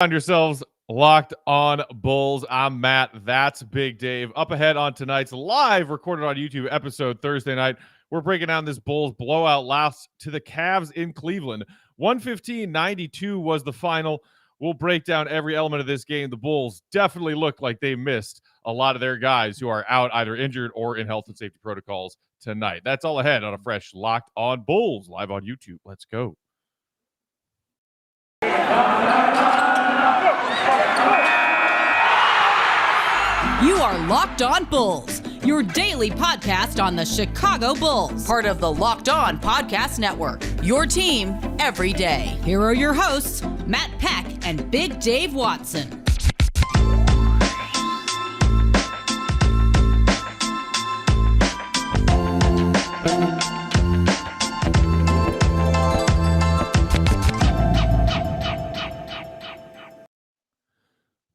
Find yourselves locked on Bulls. I'm Matt. That's Big Dave. Up ahead on tonight's live recorded on YouTube episode Thursday night, we're breaking down this Bulls blowout loss to the Cavs in Cleveland. 115-92 was the final. We'll break down every element of this game. The Bulls definitely look like they missed a lot of their guys who are out either injured or in health and safety protocols tonight. That's all ahead on a fresh Locked on Bulls live on YouTube. Let's go. You are Locked on Bulls, your daily podcast on the Chicago Bulls, part of the Locked on Podcast Network, your team every day. Here are your hosts, Matt Peck and Big Dave Watson.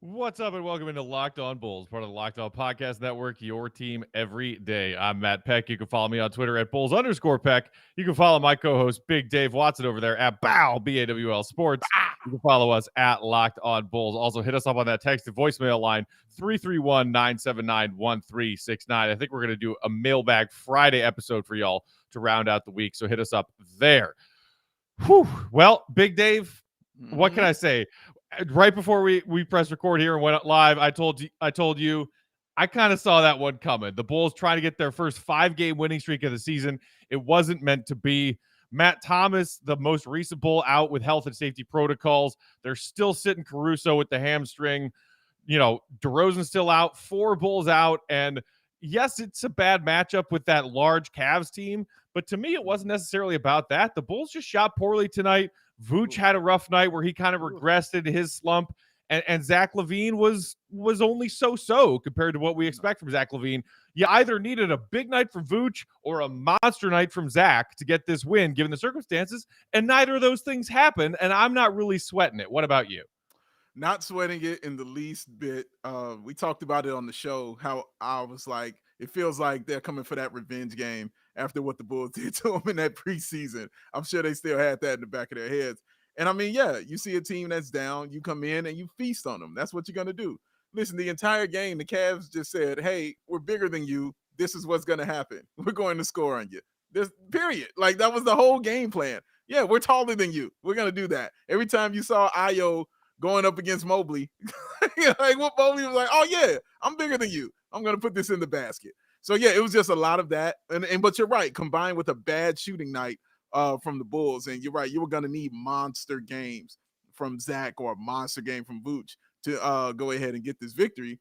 What's up and welcome into Locked on Bulls, part of the Locked on Podcast Network, your team every day. I'm Matt Peck. You can follow me on Twitter at Bulls_Peck. You can follow my co-host Big Dave Watson over there at BAWL Sports. You can follow us at Locked on Bulls. Also hit us up on that text and voicemail line 331-979-1369. I think we're going to do a Mailbag Friday episode for y'all to round out the week, so hit us up there. Whew. Well, Big Dave, what can I say? Right before we press record here and went live, I told you I kind of saw that one coming. The Bulls trying to get their first 5-game winning streak of the season. It wasn't meant to be. Matt Thomas, the most recent Bull, out with health and safety protocols. They're still sitting Caruso with the hamstring. You know, DeRozan's still out. 4 Bulls out. And yes, it's a bad matchup with that large Cavs team. But to me, it wasn't necessarily about that. The Bulls just shot poorly tonight. Vooch had a rough night where he kind of regressed into his slump, and Zach LaVine was only so compared to what we expect from Zach LaVine. You either needed a big night from Vooch or a monster night from Zach to get this win, given the circumstances, and neither of those things happened, and I'm not really sweating it. What about you? Not sweating it in the least bit. We talked about it on the show, how I was like, it feels like they're coming for that revenge game after what the Bulls did to them in that preseason. I'm sure they still had that in the back of their heads. And I mean, yeah, you see a team that's down, you come in and you feast on them. That's what you're going to do. Listen, the entire game, the Cavs just said, hey, we're bigger than you. This is what's going to happen. We're going to score on you. This period. Like, that was the whole game plan. Yeah, we're taller than you. We're going to do that. Every time you saw Ayo going up against Mobley, like what Mobley was like, oh yeah, I'm bigger than you. I'm going to put this in the basket. So yeah, it was just a lot of that. But you're right, combined with a bad shooting night from the Bulls. And you're right, you were going to need monster games from Zach or a monster game from Vooch to go ahead and get this victory.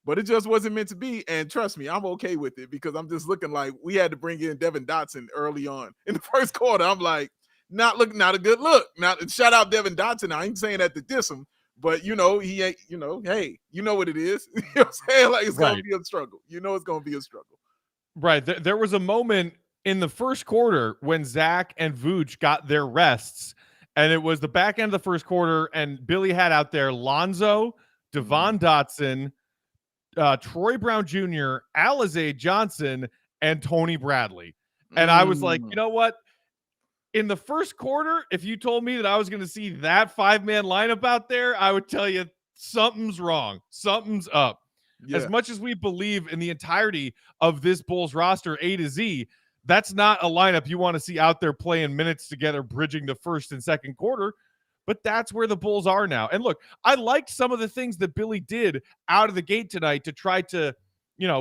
But it just wasn't meant to be. And trust me, I'm okay with it because I'm just looking like we had to bring in Devon Dotson early on in the first quarter. I'm like, not a good look. Not shout out Devon Dotson. I ain't saying that to diss him, but he ain't, hey, you know what it is. You know what I'm saying? Like, it's gonna be a struggle. You know it's gonna be a struggle. Right. There was a moment in the first quarter when Zach and Vooch got their rests, and it was the back end of the first quarter, and Billy had out there Lonzo, Devon Dotson, Troy Brown Jr., Alize Johnson, and Tony Bradley. And I was like, you know what? In the first quarter, if you told me that I was going to see that 5-man lineup out there, I would tell you something's wrong. Something's up. Yeah. As much as we believe in the entirety of this Bulls roster A to Z, that's not a lineup you want to see out there playing minutes together, bridging the first and second quarter. But that's where the Bulls are now. And look, I liked some of the things that Billy did out of the gate tonight to try to,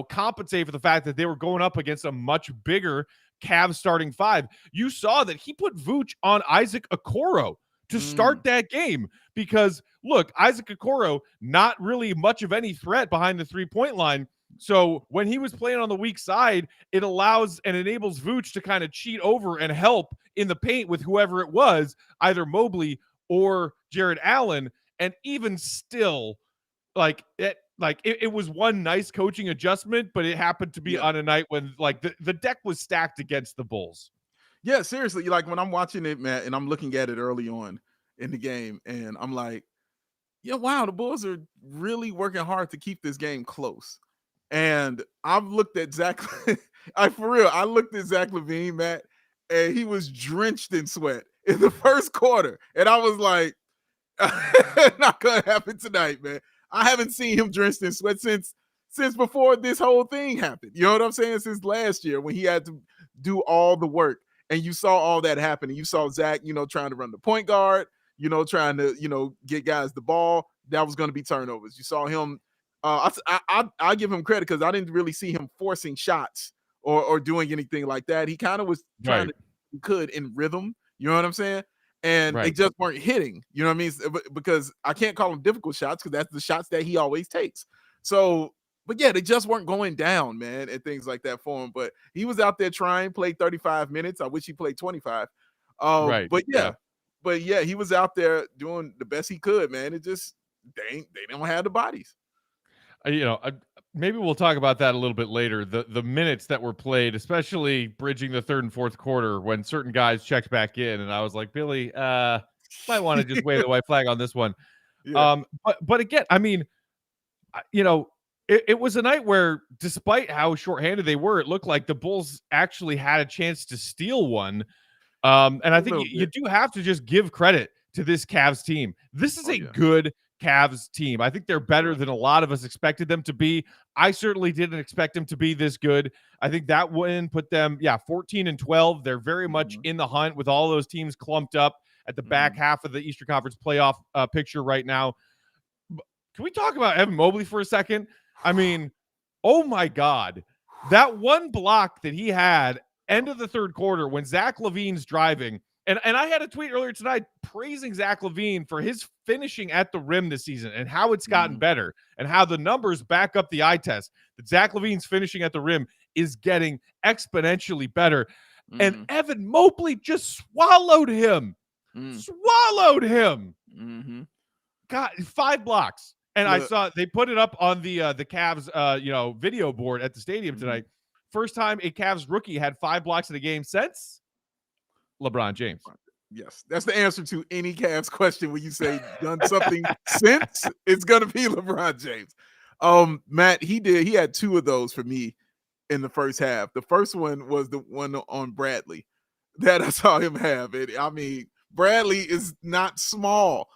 compensate for the fact that they were going up against a much bigger Cavs starting 5. You saw that he put Vooch on Isaac Okoro to start that game because, look, Isaac Okoro, not really much of any threat behind the 3-point line. So when he was playing on the weak side, it allows and enables Vooch to kind of cheat over and help in the paint with whoever it was, either Mobley or Jared Allen. And even still, it was one nice coaching adjustment, but it happened to be on a night when the deck was stacked against the Bulls. Yeah, seriously. Like when I'm watching it, Matt, and I'm looking at it early on in the game, and I'm like, yeah, wow, the Bulls are really working hard to keep this game close. And I've looked at Zach, I looked at Zach LaVine, Matt, and he was drenched in sweat in the first quarter. And I was like, Not gonna happen tonight, man. I haven't seen him drenched in sweat since before this whole thing happened. You know what I'm saying? Since last year when he had to do all the work, and you saw all that happen, and you saw Zach, trying to run the point guard, trying to, get guys the ball. That was going to be turnovers. You saw him. I give him credit because I didn't really see him forcing shots or doing anything like that. He kind of was trying to could in rhythm. You know what I'm saying? And they just weren't hitting. You know what I mean? Because I can't call them difficult shots because that's the shots that he always takes. So, but yeah, they just weren't going down, man, and things like that for him. But he was out there trying, played 35 minutes. I wish he played 25. But yeah, he was out there doing the best he could, man. It just they don't have the bodies. Maybe we'll talk about that a little bit later. The minutes that were played, especially bridging the third and fourth quarter when certain guys checked back in, and I was like, Billy, might want to just wave the white flag on this one. Yeah. But again, I mean, it was a night where, despite how shorthanded they were, it looked like the Bulls actually had a chance to steal one. And I think you do have to just give credit to this Cavs team. This is a good Cavs team. I think they're better than a lot of us expected them to be. I certainly didn't expect them to be this good. I think that win put them, 14-12. They're very much in the hunt with all those teams clumped up at the back half of the Eastern Conference playoff picture right now. Can we talk about Evan Mobley for a second? I mean, oh my God, that one block that he had end of the third quarter when Zach LaVine's driving. And I had a tweet earlier tonight praising Zach LaVine for his finishing at the rim this season and how it's gotten better and how the numbers back up the eye test that Zach LaVine's finishing at the rim is getting exponentially better. And Evan Mobley just swallowed him. God, 5 blocks. And I saw they put it up on the Cavs video board at the stadium tonight. First time a Cavs rookie had 5 blocks in a game since LeBron James. Yes, that's the answer to any Cavs question when you say done something since. It's gonna be LeBron James. Matt, he had 2 of those for me in the first half. The first one was the one on Bradley that I saw him have it. I mean, Bradley is not small.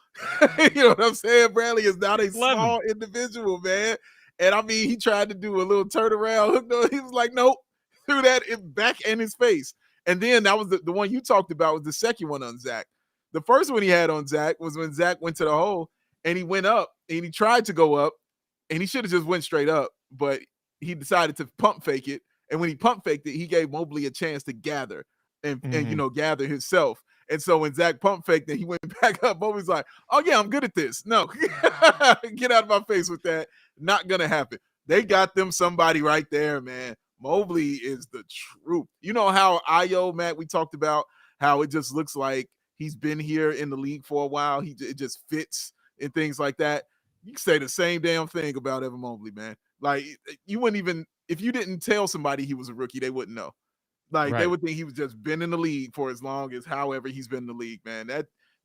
You know what I'm saying? Bradley is not a small individual, man. And I mean, he tried to do a little turnaround. He was like, nope, threw that back in his face. And then that was the one you talked about was the second one on Zach. The first one he had on Zach was when Zach went to the hole and he went up and he tried to go up and he should have just went straight up, but he decided to pump fake it. And when he pump faked it, he gave Mobley a chance to gather and gather himself. And so when Zach pump faked it, he went back up. Mobley's like, oh yeah, I'm good at this. No, get out of my face with that. Not going to happen. They got them somebody right there, man. Mobley is the truth. You know how Ayo, Matt, we talked about how it just looks like he's been here in the league for a while. It just fits and things like that. You can say the same damn thing about Evan Mobley, man. Like, you wouldn't even, if you didn't tell somebody he was a rookie, they wouldn't know. Like, they would think he was just been in the league for as long as however he's been in the league, man.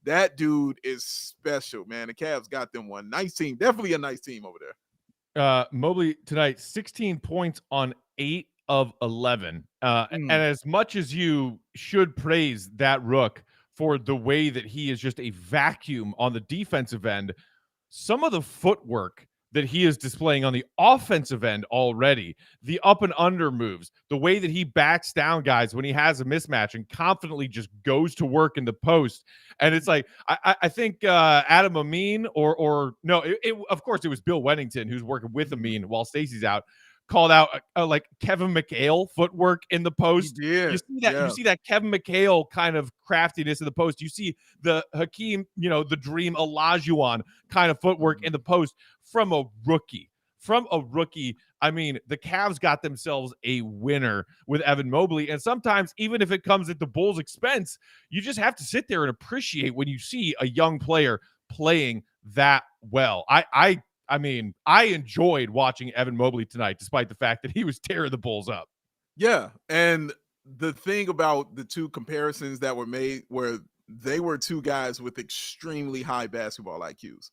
That dude is special, man. The Cavs got them one. Nice team. Definitely a nice team over there. Mobley tonight, 16 points on 8 of 11. And as much as you should praise that rook for the way that he is just a vacuum on the defensive end, some of the footwork that he is displaying on the offensive end already, the up and under moves, the way that he backs down guys when he has a mismatch and confidently just goes to work in the post. And it's like, I think Adam Amin or no, of course it was Bill Wennington who's working with Amin while Stacey's out, called out like Kevin McHale footwork in the post. You see that Kevin McHale kind of craftiness in the post. You see the Hakeem, the Dream Olajuwon kind of footwork in the post from a rookie. I mean, the Cavs got themselves a winner with Evan Mobley. And sometimes, even if it comes at the Bulls' expense, you just have to sit there and appreciate when you see a young player playing that well. I mean, I enjoyed watching Evan Mobley tonight, despite the fact that he was tearing the Bulls up. Yeah, and the thing about the 2 comparisons that were made where they were 2 guys with extremely high basketball IQs.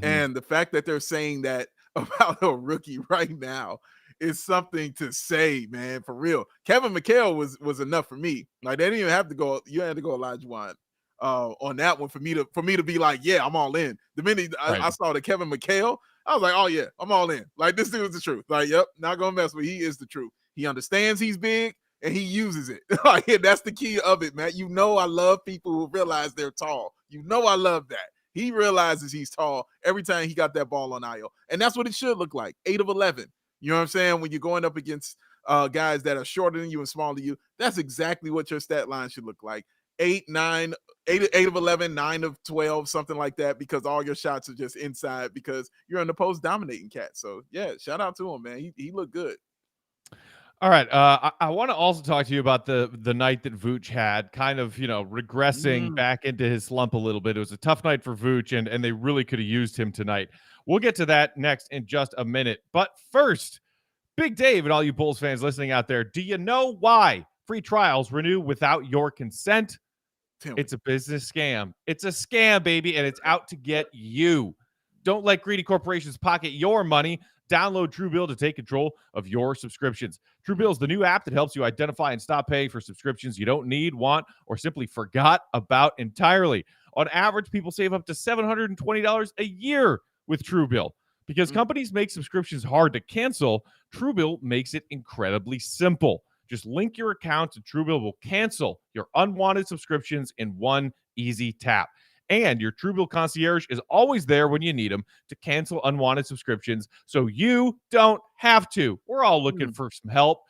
And the fact that they're saying that about a rookie right now is something to say, man, for real. Kevin McHale was enough for me. Like, they didn't even have to go. You had to go Olajuwon on that one for me to be like, yeah, I'm all in. The minute I saw the Kevin McHale, I was like, oh yeah, I'm all in. Like, this dude is the truth. Like, yep, not gonna mess with. He is the truth. He understands he's big and he uses it. Like, that's the key of it, man. You know, I love people who realize they're tall. You know, I love that. He realizes he's tall every time he got that ball on IO, and that's what it should look like. 8 of 11. You know what I'm saying? When you're going up against guys that are shorter than you and smaller than you, that's exactly what your stat line should look like. 8 of 11, 9 of 12, something like that, because all your shots are just inside because you're in the post dominating cat. So yeah, shout out to him, man. He looked good. All right. I want to also talk to you about the night that Vooch had, kind of, regressing back into his slump a little bit. It was a tough night for Vooch, and they really could have used him tonight. We'll get to that next in just a minute. But first, Big Dave and all you Bulls fans listening out there, do you know why free trials renew without your consent? It's a business scam. It's a scam, baby, and it's out to get you. Don't let greedy corporations pocket your money. Download Truebill to take control of your subscriptions. Truebill is the new app that helps you identify and stop paying for subscriptions you don't need, want, or simply forgot about entirely. On average, people save up to $720 a year with Truebill. Because companies make subscriptions hard to cancel, Truebill makes it incredibly simple. Just link your account and Truebill will cancel your unwanted subscriptions in one easy tap. And your Truebill concierge is always there when you need them to cancel unwanted subscriptions, so you don't have to. We're all looking for some help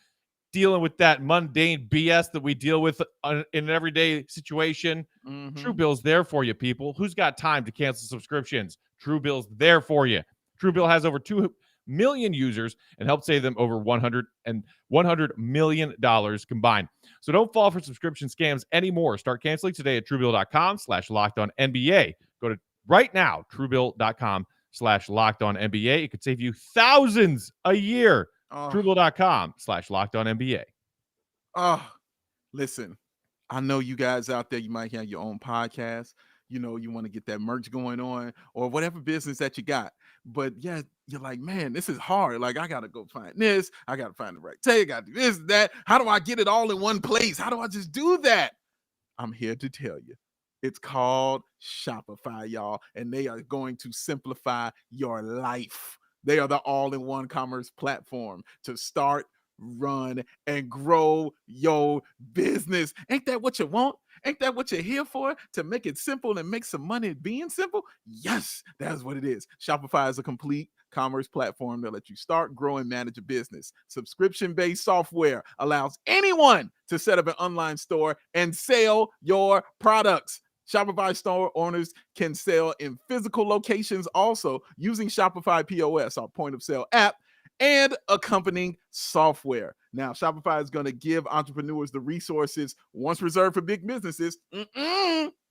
dealing with that mundane BS that we deal with in an everyday situation. Truebill's there for you, people. Who's got time to cancel subscriptions? Truebill's there for you. Truebill has over 2 million users and helped save them over $100 million combined. So don't fall for subscription scams anymore. Start canceling today at Truebill.com/LockedOnNBA. Go to right now, Truebill.com/LockedOnNBA. It could save you thousands a year. Truebill.com/LockedOnNBA. Listen, I know you guys out there, you might have your own podcast. You know, you want to get that merch going on or whatever business that you got. But yeah, you're like, man, this is hard. Like, I got to go find this. I got to find the right tag. I got to do this, that. How do I get it all in one place? How do I just do that? I'm here to tell you. It's called Shopify, y'all. And they are going to simplify your life. They are the all-in-one commerce platform to start, run, and grow your business. Ain't that what you want? Ain't that what you're here for? To make it simple and make some money being simple? Yes, that's what it is. Shopify is a complete commerce platform that lets you start, grow, and manage a business. Subscription-based software allows anyone to set up an online store and sell your products. Shopify store owners can sell in physical locations also using Shopify POS, our point of sale app, and accompanying software. Now, Shopify is going to give entrepreneurs the resources once reserved for big businesses.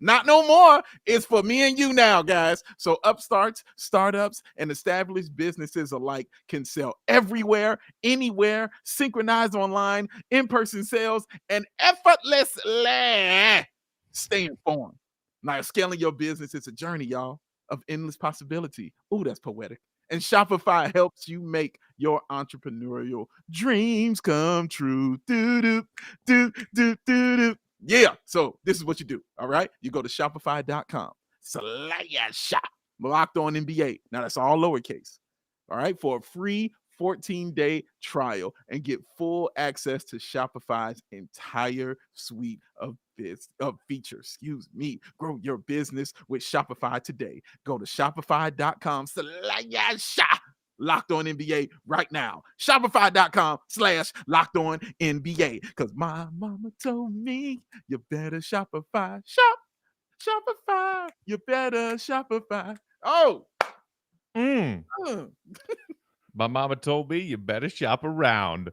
Not no more. It's for me and you now, guys. So upstarts, startups, and established businesses alike can sell everywhere, anywhere, synchronized online, in-person sales, and effortlessly stay informed. Now, scaling your business is a journey, y'all, of endless possibility. Ooh, that's poetic. And Shopify helps you make your entrepreneurial dreams come true. Yeah. So this is what you do. All right. You go to Shopify.com/shop. Locked on NBA. Now that's all lowercase. All right. For a free 14-day trial and get full access to Shopify's entire suite of features. Grow your business with Shopify today. Go to Shopify.com/shop. Locked on NBA right now. Shopify.com/locked on NBA. Because my mama told me you better Shopify. Shopify. You better Shopify. Oh. My mama told me you better shop around.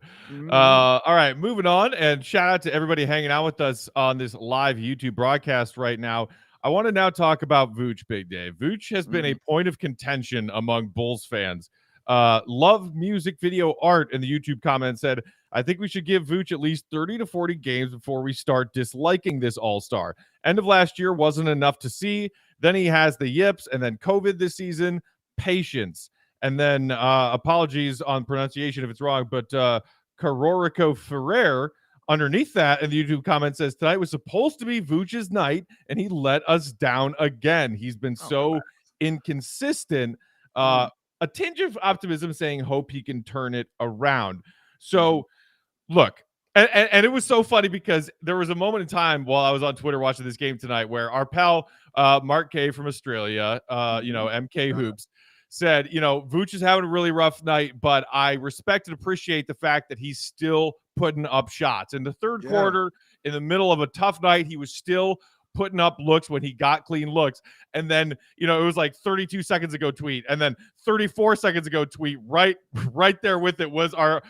All right, moving on. And shout out to everybody hanging out with us on this live YouTube broadcast right now. I want to now talk about Vooch, Big Dave. Vooch has been a point of contention among Bulls fans. Love music video art in the YouTube comment said, I think we should give Vooch at least 30 to 40 games before we start disliking this all-star. End of last year wasn't enough to see. Then he has the yips and then COVID this season. Patience. And then apologies on pronunciation if it's wrong, but Carorico Ferrer underneath that, and the YouTube comment says, tonight was supposed to be Vooch's night, and he let us down again. He's been so inconsistent. A tinge of optimism saying hope he can turn it around. So, look, and it was so funny because there was a moment in time while I was on Twitter watching this game tonight where our pal Mark K from Australia, MK Hoops, said, Vooch is having a really rough night, but I respect and appreciate the fact that he's still putting up shots. In the third quarter, in the middle of a tough night, he was still putting up looks when he got clean looks. And then, it was like 32 seconds ago tweet, and then 34 seconds ago tweet, right there with it was our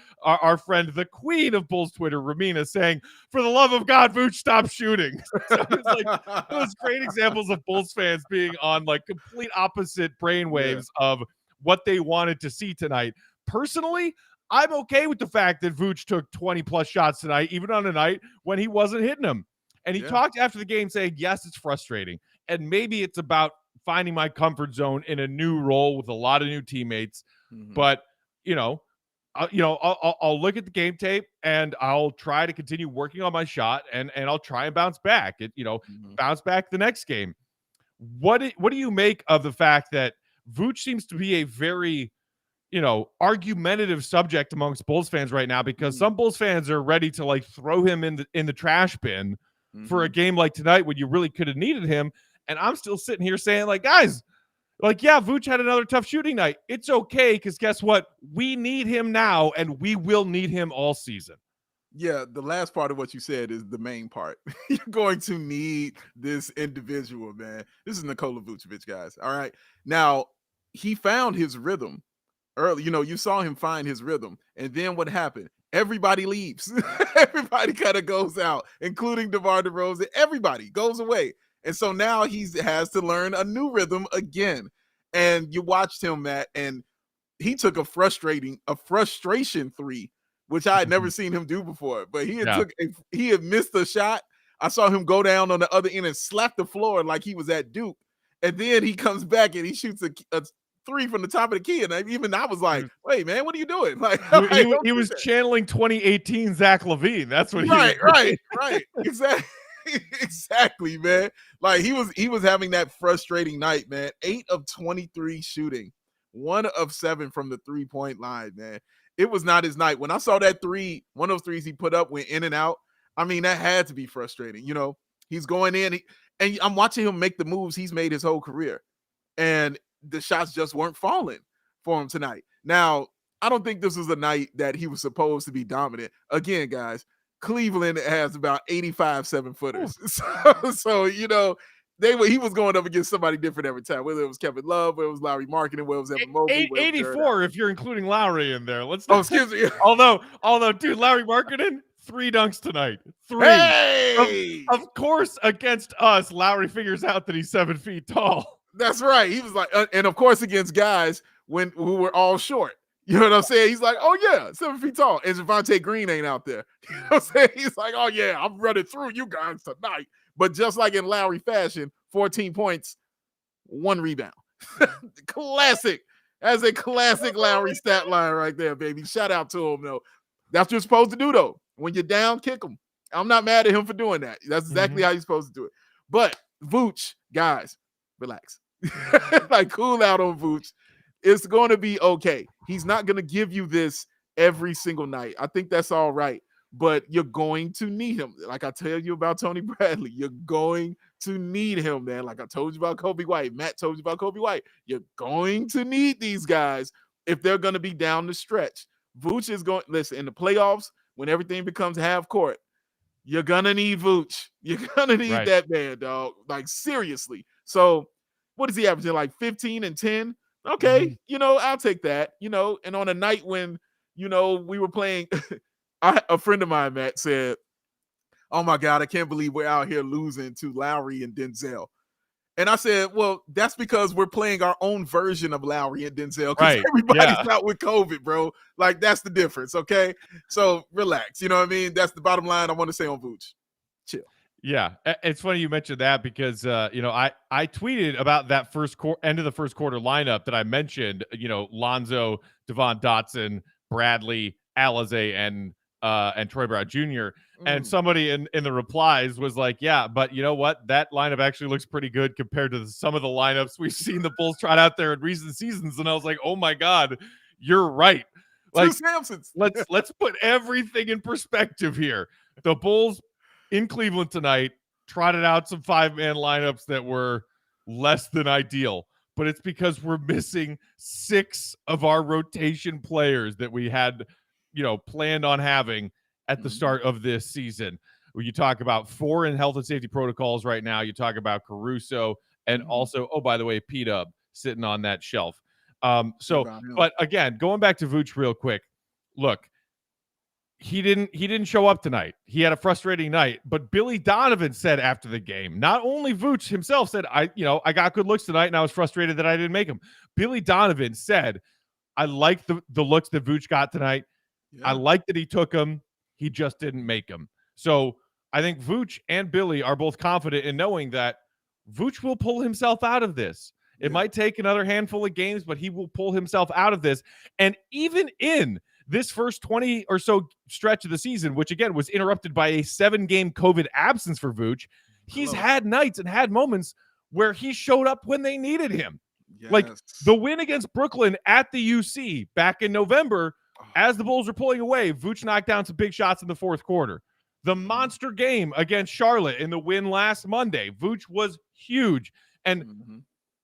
friend, the queen of Bulls Twitter, Ramina, saying, for the love of God, Vooch, stop shooting. So it was like those great examples of Bulls fans being on like complete opposite brainwaves of what they wanted to see tonight. Personally, I'm okay with the fact that Vooch took 20 plus shots tonight, even on a night when he wasn't hitting them. And he talked after the game saying, yes, it's frustrating. And maybe it's about finding my comfort zone in a new role with a lot of new teammates. But, I'll look at the game tape and I'll try to continue working on my shot and I'll try and bounce back. Bounce back the next game. What do you make of the fact that Vooch seems to be a very, argumentative subject amongst Bulls fans right now, because some Bulls fans are ready to like throw him in the trash bin for a game like tonight when you really could have needed him. And I'm still sitting here saying, like, guys, like, yeah, Vooch had another tough shooting night. It's okay, because guess what? We need him now, and we will need him all season. Yeah, the last part of what you said is the main part. You're going to need this individual, man. This is Nikola Vucevic, guys. All right. Now, he found his rhythm early. You saw him find his rhythm. And then what happened? Everybody leaves. Everybody kind of goes out, including DeMar DeRozan. Everybody goes away. And so now he has to learn a new rhythm again. And you watched him, Matt, and he took a frustration three, which I had never seen him do before. But he had missed a shot. I saw him go down on the other end and slap the floor like he was at Duke. And then he comes back and he shoots a three from the top of the key, and I was like, "Wait, man, what are you doing?" Like he was channeling 2018 Zach LaVine. That's what right, exactly, man. Like he was having that frustrating night, man. 8 of 23 shooting, 1 of 7 from the 3-point line, man. It was not his night. When I saw that three, one of those threes he put up went in and out. I mean, that had to be frustrating. He's going in, and I'm watching him make the moves he's made his whole career, and the shots just weren't falling for him tonight. Now, I don't think this was a night that he was supposed to be dominant. Again, guys, Cleveland has about 85 7-footers. So he was going up against somebody different every time, whether it was Kevin Love, whether it was Larry Marketing, whether it was Evan Mobley. 84 if you're including Lowry in there. Excuse me. Although, dude, Larry Marketing, 3 dunks tonight. 3. Hey! Of course, against us, Lowry figures out that he's 7 feet tall. That's right. He was like, and of course, against guys who were all short. You know what I'm saying? He's like, oh yeah, 7 feet tall. And Javonte Green ain't out there. You know what I'm saying? He's like, oh yeah, I'm running through you guys tonight. But just like in Lowry fashion, 14 points, 1 rebound. Classic. That's a classic Lowry stat line right there, baby. Shout out to him, though. That's what you're supposed to do, though. When you're down, kick him. I'm not mad at him for doing that. That's exactly how you're supposed to do it. But Vooch, guys, relax. Like, cool out on Vooch. It's going to be okay. He's not going to give you this every single night. I think that's all right. But you're going to need him. Like I tell you about Tony Bradley, you're going to need him, man. Like I told you about Kobe White. Matt told you about Kobe White. You're going to need these guys if they're going to be down the stretch. Vooch is going, listen, in the playoffs, when everything becomes half court, you're going to need Vooch. You're going to need that man, dog. Like, seriously. So, what is he averaging? Like 15 and 10? Okay, I'll take that, and on a night when, we were playing, a friend of mine, Matt, said, oh my God, I can't believe we're out here losing to Lowry and Denzel. And I said, well, that's because we're playing our own version of Lowry and Denzel because everybody's out with COVID, bro. Like, that's the difference, okay? So relax, you know what I mean? That's the bottom line I want to say on Vooch. Chill. Yeah, it's funny you mentioned that because, I tweeted about that end of the first quarter lineup that I mentioned, Lonzo, Devon Dotson, Bradley, Alizé, and and Troy Brown Jr. And somebody in the replies was like, yeah, but you know what? That lineup actually looks pretty good compared to some of the lineups we've seen the Bulls trot out there in recent seasons. And I was like, oh my God, you're right. Like, let's put everything in perspective here. The Bulls in Cleveland tonight trotted out some 5-man lineups that were less than ideal, but it's because we're missing 6 of our rotation players that we had, planned on having at the start of this season. When you talk about 4 in health and safety protocols right now, you talk about Caruso and also, oh, by the way, P-Dub sitting on that shelf. But again, going back to Vooch real quick, look, he didn't show up tonight. He had a frustrating night, but Billy Donovan said after the game, not only Vooch himself said, I got good looks tonight and I was frustrated that I didn't make them. Billy Donovan said, I like the looks that Vooch got tonight. Yeah. I like that he took them. He just didn't make them. So I think Vooch and Billy are both confident in knowing that Vooch will pull himself out of this. It might take another handful of games, but he will pull himself out of this. And even in this first 20 or so stretch of the season, which again was interrupted by a 7-game COVID absence for Vooch, he's had nights and had moments where he showed up when they needed him. Yes. Like the win against Brooklyn at the UC back in November, as the Bulls were pulling away, Vooch knocked down some big shots in the fourth quarter. The monster game against Charlotte in the win last Monday, Vooch was huge. And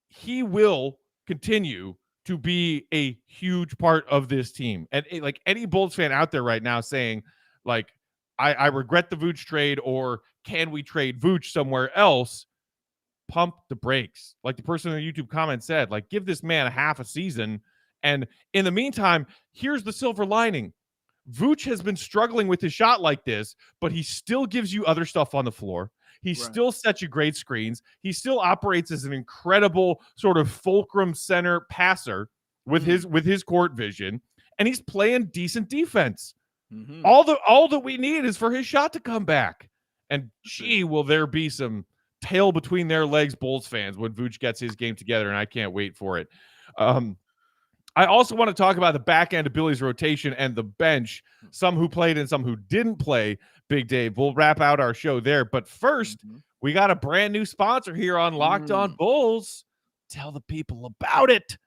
he will continue to be a huge part of this team. And like any Bulls fan out there right now saying, like, I regret the Vooch trade, or can we trade Vooch somewhere else? Pump the brakes. Like the person in the YouTube comment said, like, give this man a half a season. And in the meantime, here's the silver lining. Vooch has been struggling with his shot like this, but he still gives you other stuff on the floor. He still sets you great screens. He still operates as an incredible sort of fulcrum center passer with his court vision, and he's playing decent defense. All that we need is for his shot to come back. And gee, will there be some tail between their legs, Bulls fans, when Vooch gets his game together, and I can't wait for it. I also want to talk about the back end of Billy's rotation and the bench, some who played and some who didn't play. Big Dave, we'll wrap out our show there. But first, we got a brand new sponsor here on Locked On Bulls. Tell the people about it.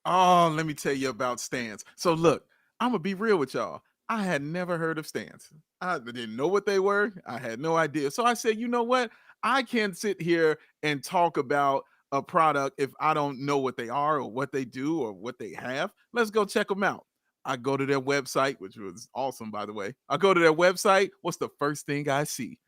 Oh, let me tell you about Stans. So look, I'm going to be real with y'all. I had never heard of Stans. I didn't know what they were. I had no idea. So I said, you know what? I can't sit here and talk about a product if I don't know what they are or what they do or what they have. Let's go check them out. I go to their website, which was awesome, by the way. I go to their website. What's the first thing I see?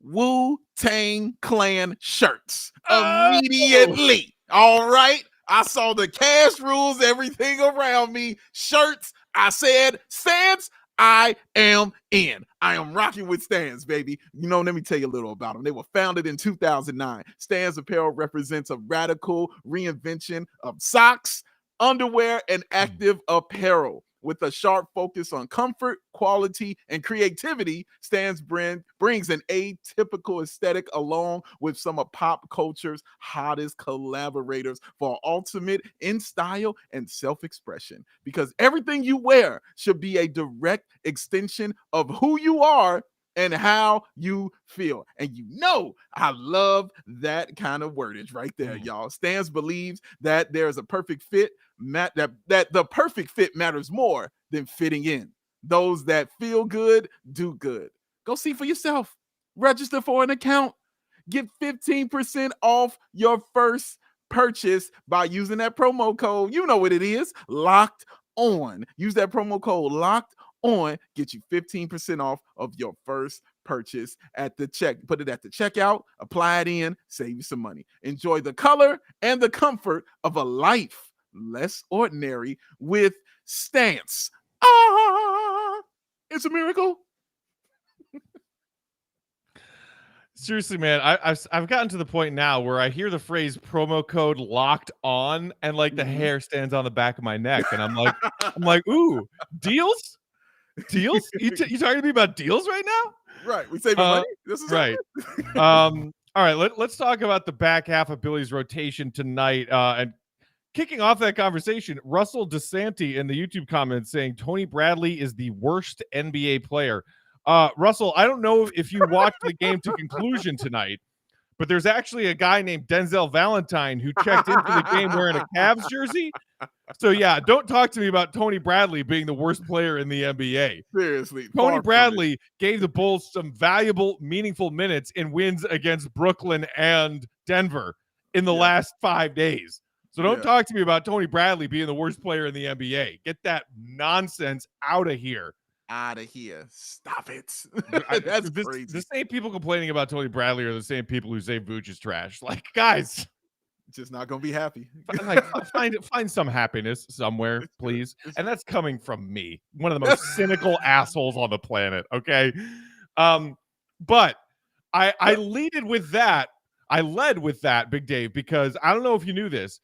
Wu-Tang Clan shirts. Immediately. All right. I saw the cash rules, everything around me. Shirts. I said, Stans, I am in. I am rocking with Stans, baby. Let me tell you a little about them. They were founded in 2009. Stans Apparel represents a radical reinvention of socks, underwear, and active apparel. With a sharp focus on comfort, quality, and creativity, Stans brand brings an atypical aesthetic along with some of pop culture's hottest collaborators for ultimate in style and self-expression. Because everything you wear should be a direct extension of who you are and how you feel. And I love that kind of wordage right there, y'all. Stans believes that there's a perfect fit, that the perfect fit matters more than fitting in. Those that feel good, do good. Go see for yourself. Register for an account. Get 15% off your first purchase by using that promo code. You know what it is. Locked On. Use that promo code Locked On, get you 15% off of your first purchase at the put it at the checkout, apply it in, save you some money. Enjoy the color and the comfort of a life less ordinary with Stans. It's a miracle. Seriously, man, I've gotten to the point now where I hear the phrase promo code Locked On and like the hair stands on the back of my neck, and I'm like, ooh, deals? You talking to me about deals right now? Right. We saving money. This is right. All right. Let's talk about the back half of Billy's rotation tonight. And kicking off that conversation, Russell DeSanti in the YouTube comments saying Tony Bradley is the worst NBA player. Russell, I don't know if you watched the game to conclusion tonight, but there's actually a guy named Denzel Valentine who checked into the game wearing a Cavs jersey. So, yeah, don't talk to me about Tony Bradley being the worst player in the NBA. Seriously. Tony Bradley gave the Bulls some valuable, meaningful minutes in wins against Brooklyn and Denver in the last 5 days. So don't talk to me about Tony Bradley being the worst player in the NBA. Get that nonsense out of here. Out of here. Stop it. That's crazy. The same people complaining about Tony Bradley are the same people who say Vooch is trash. Like, guys, just not gonna be happy. Find some happiness somewhere, please. And that's coming from me, one of the most cynical assholes on the planet. Okay. But I led with that, Big Dave, because I don't know if you knew this.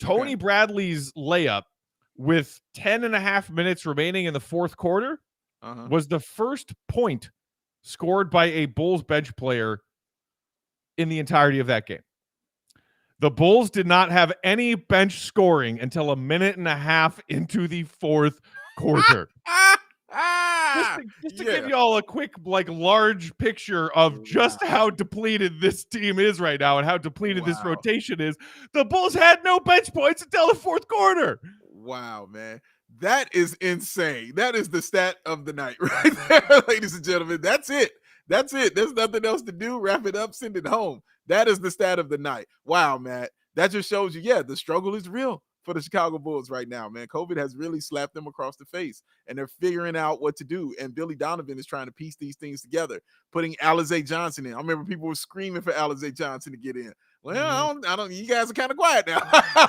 Tony Bradley's layup with 10.5 minutes remaining in the fourth quarter was the first point scored by a Bulls bench player in the entirety of that game. The Bulls did not have any bench scoring until 1.5 minutes into the fourth quarter. Just to give you all a quick, large picture of just how depleted this team is right now and how depleted this rotation is. The Bulls had no bench points until the fourth quarter. Wow, man. That is insane. That is the stat of the night right there, ladies and gentlemen. That's it. There's nothing else to do. Wrap it up, send it home. That is the stat of the night. Wow, Matt. That just shows you, the struggle is real for the Chicago Bulls right now, man. COVID has really slapped them across the face, and they're figuring out what to do. And Billy Donovan is trying to piece these things together, putting Alizé Johnson in. I remember people were screaming for Alizé Johnson to get in. Well, I don't. You guys are kind of quiet now,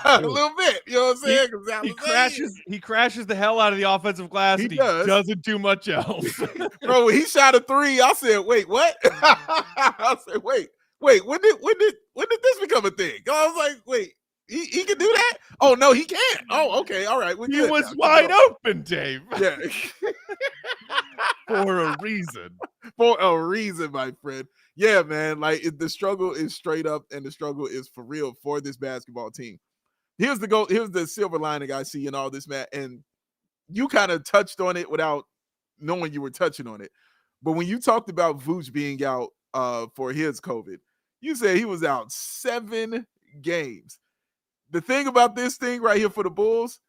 a little bit. You know what I'm saying? He crashes the hell out of the offensive glass. He doesn't do much else. Bro, when he shot a three, I said, "Wait, what?" I said, "Wait. When did this become a thing?" I was like, "Wait." He can do that? Oh, no, he can't. Oh, okay. All right. He was wide open, Dave. Yeah. For a reason. For a reason, my friend. Yeah, man. Like, the struggle is straight up, and the struggle is for real for this basketball team. Here's the silver lining I see in all this, Matt. And you kind of touched on it without knowing you were touching on it. But when you talked about Vooch being out for his COVID, you said he was out 7 games. The thing about this thing right here for the Bulls,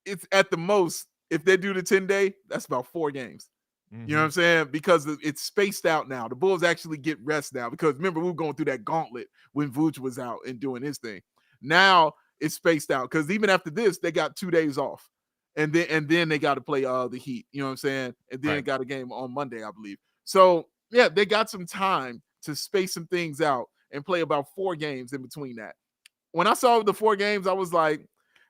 it's at the most, if they do the 10-day, that's about 4 games. You know what I'm saying? Because it's spaced out now. The Bulls actually get rest now. Because remember, we were going through that gauntlet when Vooch was out and doing his thing. Now it's spaced out because even after this, they got 2 days off. And then they got to play the Heat. You know what I'm saying? And then got a game on Monday, I believe. So, yeah, they got some time to space some things out and play about 4 games in between that. When I saw the 4 games, I was like,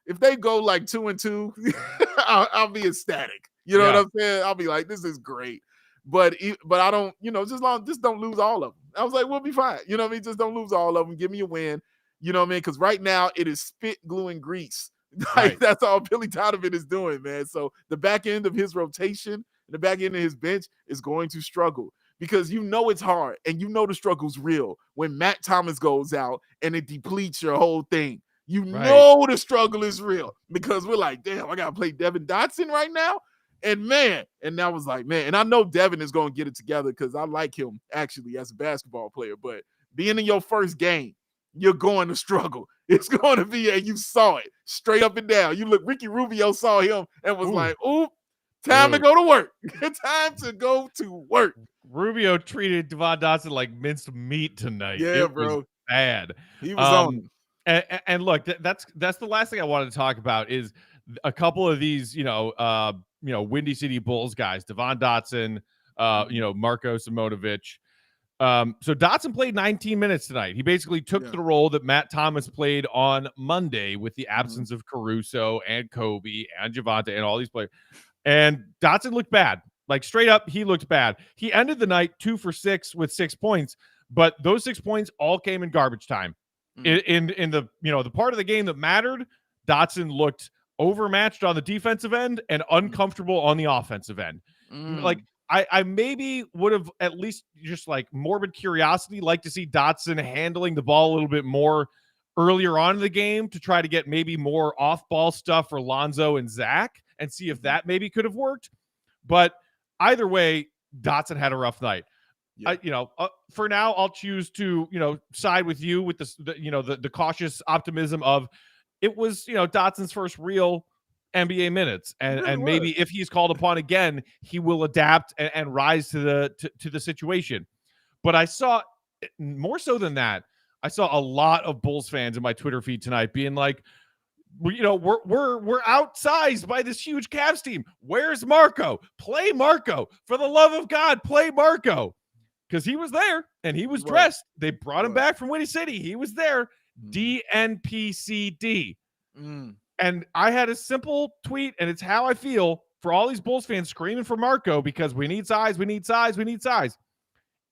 if they go like 2-2, I'll be ecstatic. You know what I'm saying? I'll be like, this is great. But I don't, just don't lose all of them. I was like, we'll be fine. You know what I mean? Just don't lose all of them. Give me a win. You know what I mean? Because right now it is spit, glue, and grease. Like, that's all Billy Donovan is doing, man. So the back end of his rotation and the back end of his bench is going to struggle. Because it's hard and the struggle's real when Matt Thomas goes out and it depletes your whole thing. Know the struggle is real because we're like, damn, I got to play Devon Dotson right now. And that was like, man, and I know Devon is going to get it together because I like him actually as a basketball player. But being in your first game, you're going to struggle. It's going to be, and you saw it straight up and down. You look, Ricky Rubio saw him and was like, ooh, time to go to work. Time to go to work. Rubio treated Devon Dotson like minced meat tonight. Yeah, it bro. Was bad. He was on. And look, that's the last thing I wanted to talk about is a couple of these, Windy City Bulls guys, Devon Dotson, Marko Simonovic. So Dotson played 19 minutes tonight. He basically took the role that Matt Thomas played on Monday with the absence of Caruso and Kobe and Javonte and all these players. And Dotson looked bad. Like, straight up, he looked bad. He ended the night 2 for 6 with 6 points, but those 6 points all came in garbage time. In the the part of the game that mattered, Dotson looked overmatched on the defensive end and uncomfortable on the offensive end. Like, I maybe would have, at least just like morbid curiosity, like to see Dotson handling the ball a little bit more earlier on in the game to try to get maybe more off-ball stuff for Lonzo and Zach and see if that maybe could have worked. But either way, Dotson had a rough night. Yeah. For now, I'll choose to, side with you with the cautious optimism of it was, Dotson's first real NBA minutes. And maybe if he's called upon again, he will adapt and rise to the situation. But I saw more so than that. I saw a lot of Bulls fans in my Twitter feed tonight being like, we're outsized by this huge Cavs team. Where's Marko? Play Marko. For the love of God, play Marko. Because he was there and he was dressed. They brought him back from Windy City. He was there. DNPCD. And I had a simple tweet, and it's how I feel for all these Bulls fans screaming for Marko because we need size, we need size, we need size.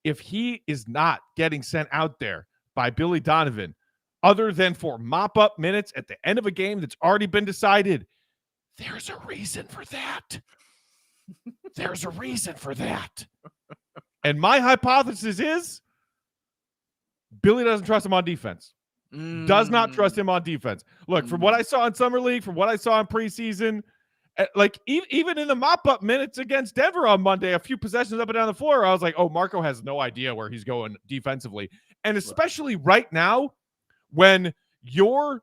If he is not getting sent out there by Billy Donovan, other than for mop-up minutes at the end of a game that's already been decided, there's a reason for that. There's a reason for that. And my hypothesis is Billy doesn't trust him on defense. Does not trust him on defense. Look, from what I saw in Summer League, from what I saw in preseason, like even in the mop-up minutes against Denver on Monday, a few possessions up and down the floor, I was like, oh, Marko has no idea where he's going defensively. And especially right now when your,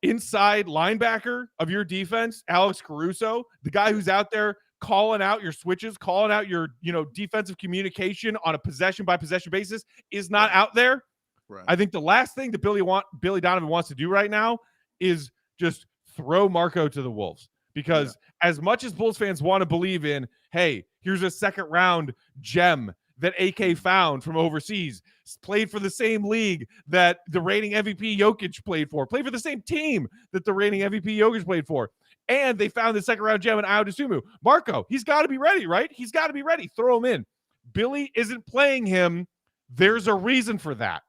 inside linebacker of your defense, Alex Caruso, the guy who's out there calling out your switches, calling out your, defensive communication on a possession-by-possession basis is not out there. Right. I think the last thing that Billy Donovan wants to do right now is just throw Marko to the Wolves. Because as much as Bulls fans want to believe in, hey, here's a second-round gem that AK found from overseas, played for the same league that the reigning MVP Jokic played for the same team that the reigning MVP Jokic played for. And they found the second-round gem in Ayo Dosunmu. Marko, he's got to be ready, right? He's got to be ready. Throw him in. Billy isn't playing him. There's a reason for that.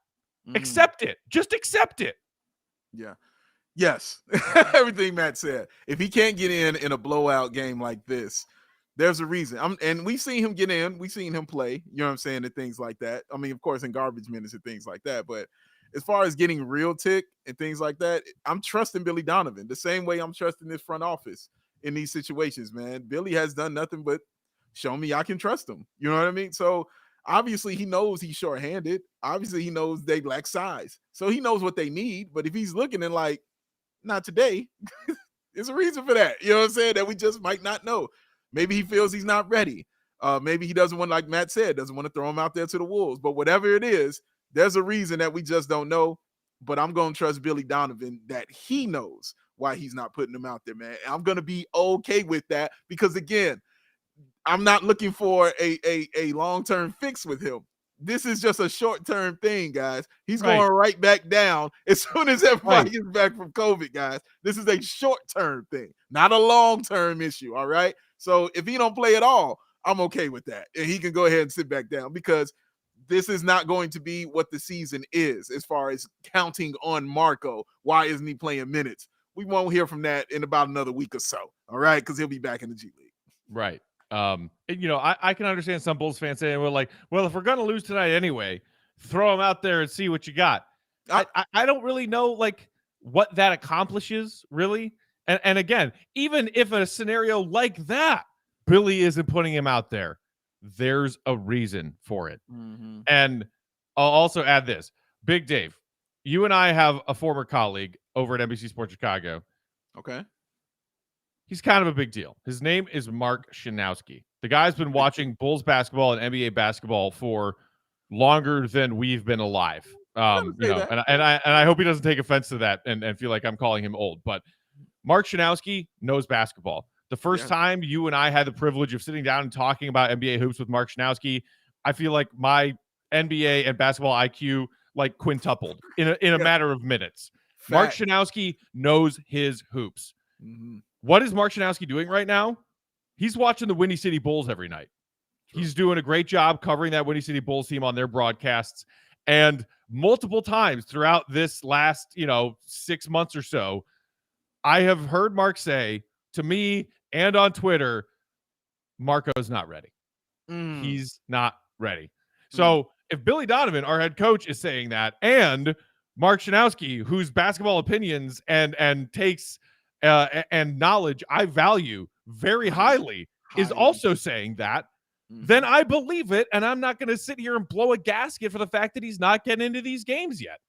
Accept it. Just accept it. Yeah. Yes. Everything Matt said. If he can't get in a blowout game like this, there's a reason. And we've seen him get in. We've seen him play, you know what I'm saying, and things like that. I mean, of course, in garbage minutes and things like that. But as far as getting real tick and things like that, I'm trusting Billy Donovan the same way I'm trusting this front office in these situations, man. Billy has done nothing but show me I can trust him. You know what I mean? So obviously he knows he's shorthanded. Obviously he knows they lack size. So he knows what they need. But if he's looking and like, not today, there's a reason for that. You know what I'm saying? That we just might not know. Maybe he feels he's not ready. Maybe he doesn't want, like Matt said, doesn't want to throw him out there to the Wolves. But whatever it is, there's a reason that we just don't know. But I'm going to trust Billy Donovan that he knows why he's not putting him out there, man. And I'm going to be okay with that because, again, I'm not looking for a long-term fix with him. This is just a short-term thing, guys. He's going right back down as soon as everybody gets back from COVID, guys. This is a short-term thing, not a long-term issue, all right? So if he don't play at all, I'm okay with that. And he can go ahead and sit back down because this is not going to be what the season is as far as counting on Marko. Why isn't he playing minutes? We won't hear from that in about another week or so, all right? Because he'll be back in the G League. Right. I can understand some Bulls fans saying, well, if we're going to lose tonight anyway, throw him out there and see what you got. I don't really know, what that accomplishes, really. And again, even if a scenario like that, Billy isn't putting him out there, there's a reason for it. Mm-hmm. And I'll also add this. Big Dave, you and I have a former colleague over at NBC Sports Chicago. Okay. He's kind of a big deal. His name is Mark Shinowski. The guy's been watching Bulls basketball and NBA basketball for longer than we've been alive. And I hope he doesn't take offense to that and feel like I'm calling him old. But Mark Shinowski knows basketball. The first time you and I had the privilege of sitting down and talking about NBA hoops with Mark Shinowski, I feel like my NBA and basketball IQ quintupled in a matter of minutes. Fact. Mark Shinowski knows his hoops. Mm-hmm. What is Mark Shinowski doing right now? He's watching the Windy City Bulls every night. Sure. He's doing a great job covering that Windy City Bulls team on their broadcasts. And multiple times throughout this last, 6 months or so, I have heard Mark say to me and on Twitter, Marko's not ready. He's not ready. So if Billy Donovan, our head coach, is saying that, and Mark Shinowski, whose basketball opinions and takes and knowledge I value very highly, is also saying that, then I believe it, and I'm not going to sit here and blow a gasket for the fact that he's not getting into these games yet.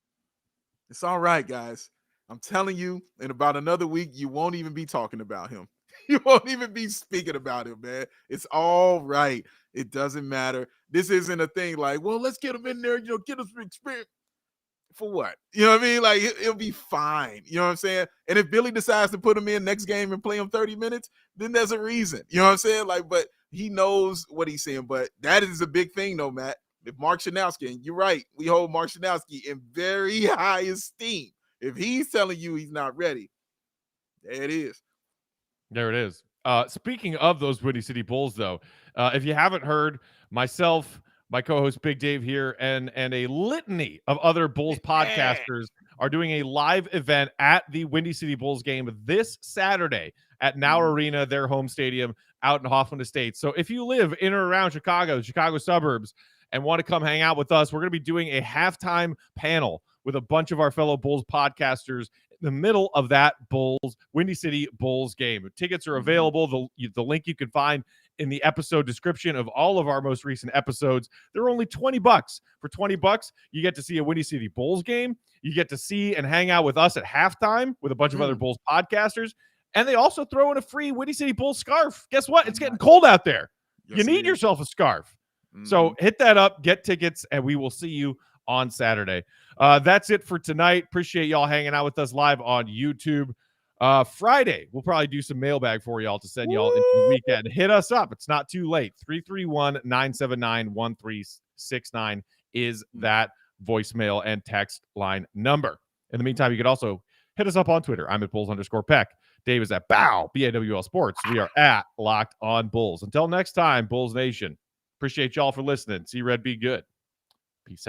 It's all right, guys. I'm telling you, in about another week, you won't even be talking about him. You won't even be speaking about him, man. It's all right. It doesn't matter. This isn't a thing like, well, let's get him in there, get us experience. For what? You know what I mean? Like, it'll be fine. You know what I'm saying? And if Billy decides to put him in next game and play him 30 minutes, then there's a reason. You know what I'm saying? Like, but he knows what he's saying. But that is a big thing, though, Matt. If Mark Shinowski, and you're right, we hold Mark Shinowski in very high esteem. If he's telling you he's not ready, there it is. There it is. Speaking of those Windy City Bulls, though, if you haven't heard, myself, my co-host Big Dave here, and a litany of other Bulls podcasters are doing a live event at the Windy City Bulls game this Saturday at Now Arena, their home stadium out in Hoffman Estates. So if you live in or around Chicago suburbs, and want to come hang out with us, we're going to be doing a halftime panel with a bunch of our fellow Bulls podcasters in the middle of that Windy City Bulls game. Tickets are available. The link you can find in the episode description of all of our most recent episodes. They're only $20. For $20, you get to see a Windy City Bulls game. You get to see and hang out with us at halftime with a bunch of other Bulls podcasters. And they also throw in a free Windy City Bulls scarf. Guess what? It's getting cold out there. Yes, you need yourself a scarf. So hit that up, get tickets, and we will see you on Saturday. That's it for tonight. Appreciate y'all hanging out with us live on YouTube. Friday, we'll probably do some mailbag for y'all to send y'all into the weekend. Hit us up. It's not too late. 331-979-1369 is that voicemail and text line number. In the meantime, you can also hit us up on Twitter. I'm at Bulls_Peck. Dave is at BAWL Sports. We are at Locked On Bulls. Until next time, Bulls Nation. Appreciate y'all for listening. See Red be good. Peace out.